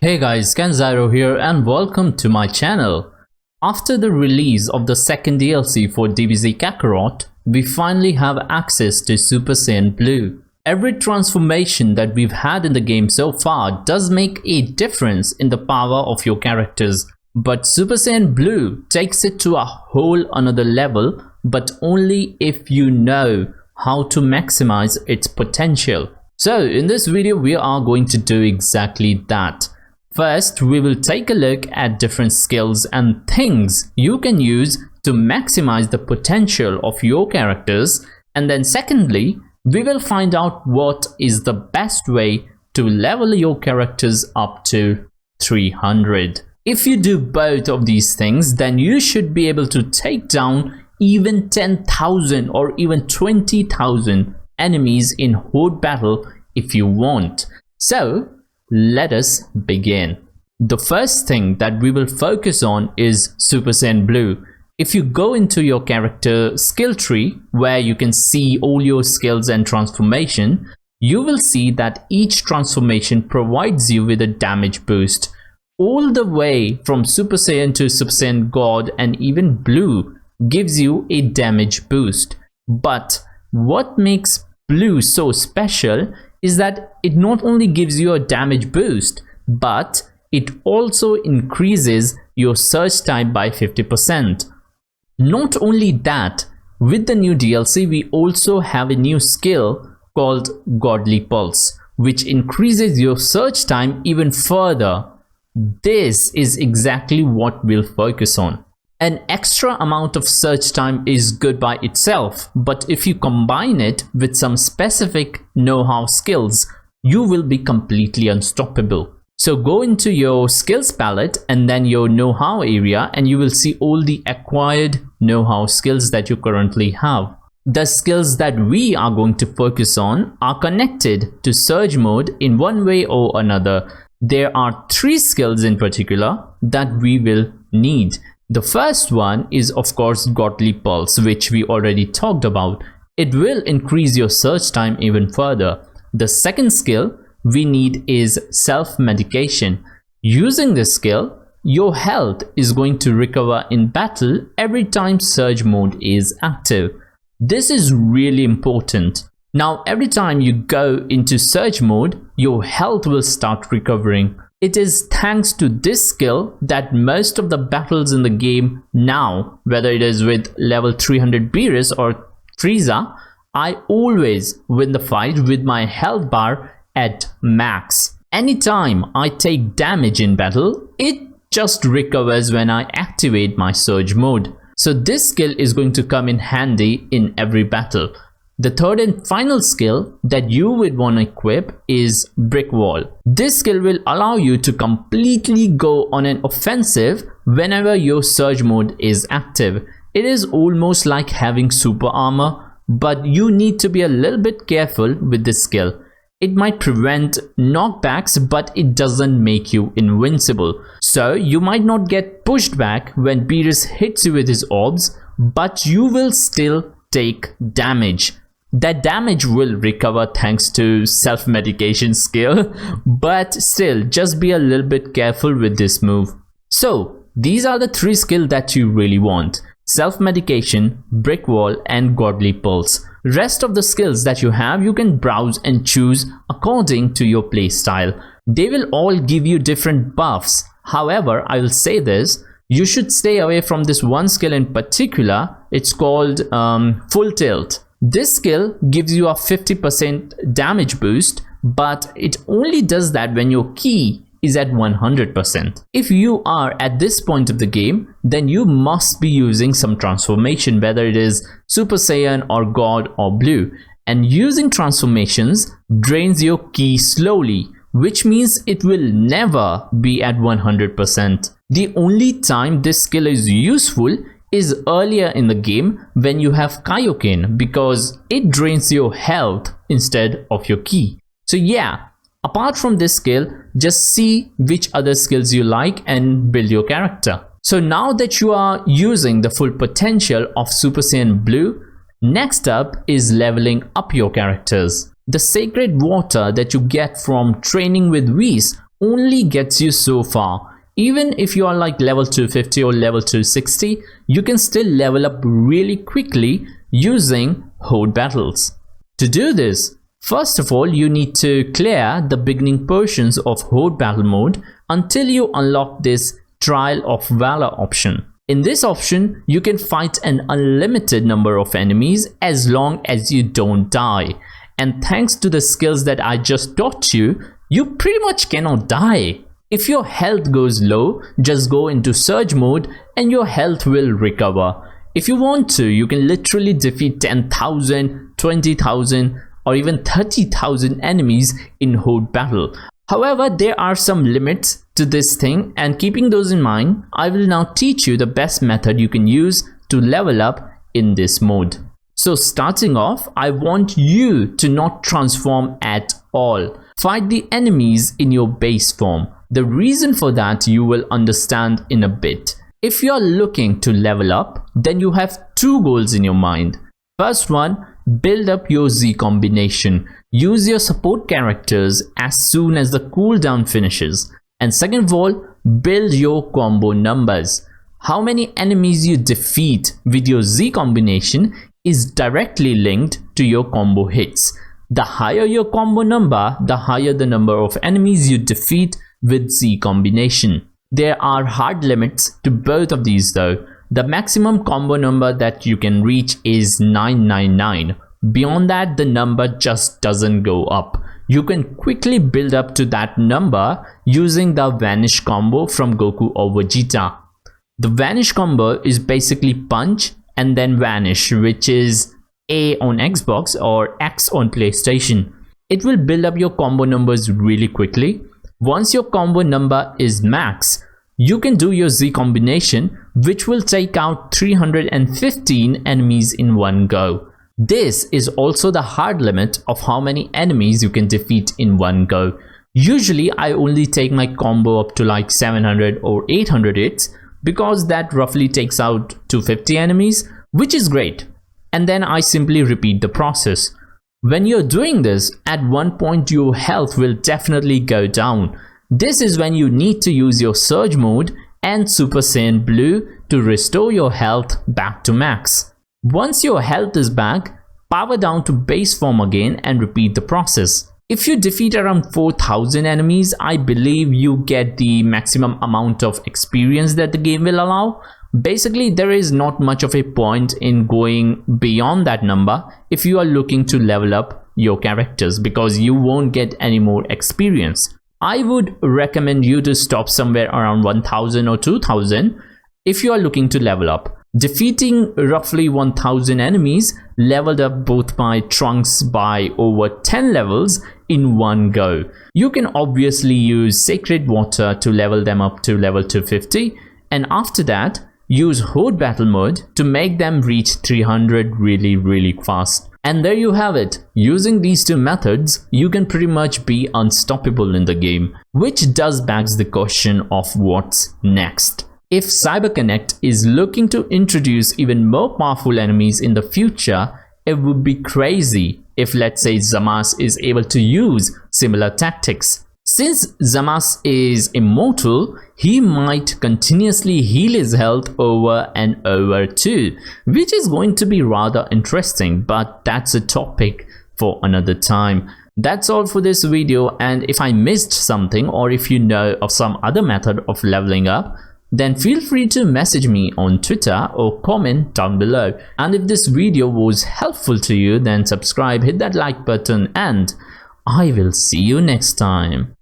Hey guys, Kenzyro here and welcome to my channel. After the release of the second DLC for DBZ Kakarot, we finally have access to Super Saiyan Blue. Every transformation that we've had in the game so far does make a difference in the power of your characters, but Super Saiyan Blue takes it to a whole another level, but only if you know how to maximize its potential. So in this video we are going to do exactly that. First, we will take a look at different skills and things you can use to maximize the potential of your characters, and then secondly, we will find out what is the best way to level your characters up to 300. If you do both of these things, then you should be able to take down even 10,000 or even 20,000 enemies in horde battle if you want. So let us begin. The first thing that we will focus on is Super Saiyan Blue. If you go into your character skill tree where you can see all your skills and transformation, you will see that each transformation provides you with a damage boost. All the way from Super Saiyan to Super Saiyan God and even Blue gives you a damage boost. But what makes Blue so special is that it not only gives you a damage boost, but it also increases your surge time by 50%. Not only that, with the new DLC we also have a new skill called Godly Pulse, which increases your surge time even further. This is exactly what we'll focus on. An extra amount of search time is good by itself, but if you combine it with some specific know-how skills, you will be completely unstoppable. So go into your skills palette and then your know-how area, and you will see all the acquired know-how skills that you currently have. The skills that we are going to focus on are connected to surge mode in one way or another. There are 3 skills in particular that we will need. The first one is of course Godly Pulse, which we already talked about. It will increase your search time even further. The second skill we need is self-medication. Using this skill, your health is going to recover in battle every time surge mode is active. This is really important. Now every time you go into surge mode, your health will start recovering. It is thanks to this skill that most of the battles in the game now, whether it is with level 300 Beerus or Frieza, I always win the fight with my health bar at max. Anytime I take damage in battle, it just recovers when I activate my surge mode. So this skill is going to come in handy in every battle. The third and final skill that you would want to equip is Brick Wall. This skill will allow you to completely go on an offensive whenever your surge mode is active. It is almost like having super armor, but you need to be a little bit careful with this skill. It might prevent knockbacks, but it doesn't make you invincible. So you might not get pushed back when Beerus hits you with his orbs, but you will still take damage. That damage will recover thanks to self-medication skill, but still just be a little bit careful with this move. So these are the 3 skills that you really want: self-medication, Brick Wall and Godly Pulse. Rest of the skills that you have, you can browse and choose according to your playstyle. They will all give you different buffs. However, I will say this, you should stay away from this one skill in particular. It's called Full Tilt. This skill gives you a 50% damage boost, but it only does that when your ki is at 100%. If you are at this point of the game, then you must be using some transformation, whether it is Super Saiyan or God or Blue. And using transformations drains your ki slowly, which means it will never be at 100%. The only time this skill is useful is earlier in the game when you have Kaioken, because it drains your health instead of your ki. So yeah, apart from this skill, just see which other skills you like and build your character. So now that you are using the full potential of Super Saiyan Blue, next up is leveling up your characters. The sacred water that you get from training with Whis only gets you so far. Even if you are like level 250 or level 260, you can still level up really quickly using horde battles. To do this, first of all, you need to clear the beginning portions of horde battle mode until you unlock this Trial of Valor option. In this option, you can fight an unlimited number of enemies as long as you don't die. And thanks to the skills that I just taught you, you pretty much cannot die. If your health goes low, just go into surge mode and your health will recover. If you want to, you can literally defeat 10,000, 20,000 or even 30,000 enemies in horde battle. However, there are some limits to this thing, and keeping those in mind, I will now teach you the best method you can use to level up in this mode. So starting off, I want you to not transform at all. Fight the enemies in your base form. The reason for that you will understand in a bit. If you are looking to level up, then you have two goals in your mind. First one, build up your Z combination. Use your support characters as soon as the cooldown finishes. And second of all, build your combo numbers. How many enemies you defeat with your Z combination is directly linked to your combo hits. The higher your combo number, the higher the number of enemies you defeat with Z combination. There are hard limits to both of these though. The maximum combo number that you can reach is 999. Beyond that, the number just doesn't go up. You can quickly build up to that number using the Vanish combo from Goku or Vegeta. The Vanish combo is basically punch and then vanish, which is A on Xbox or X on PlayStation. It will build up your combo numbers really quickly. Once your combo number is max, you can do your Z combination, which will take out 315 enemies in one go. This is also the hard limit of how many enemies you can defeat in one go. Usually I only take my combo up to like 700 or 800 hits because that roughly takes out 250 enemies, which is great. And then I simply repeat the process. When you're doing this, at one point your health will definitely go down. This is when you need to use your Surge mode and Super Saiyan Blue to restore your health back to max. Once your health is back, power down to base form again and repeat the process. If you defeat around 4,000 enemies, I believe you get the maximum amount of experience that the game will allow. Basically, there is not much of a point in going beyond that number if you are looking to level up your characters, because you won't get any more experience. I would recommend you to stop somewhere around 1,000 or 2,000 if you are looking to level up. Defeating roughly 1,000 enemies leveled up both my Trunks by over 10 levels in one go. You can obviously use Sacred Water to level them up to level 250, and after that use Horde Battle mode to make them reach 300 really fast. And there you have it. Using these two methods, you can pretty much be unstoppable in the game, which does begs the question of what's next. If CyberConnect is looking to introduce even more powerful enemies in the future, it would be crazy if, let's say, Zamasu is able to use similar tactics. Since Zamasu is immortal, he might continuously heal his health over and over too, which is going to be rather interesting, but that's a topic for another time. That's all for this video, and if I missed something or if you know of some other method of leveling up, then feel free to message me on Twitter or comment down below. And if this video was helpful to you, then subscribe, hit that like button, and I will see you next time.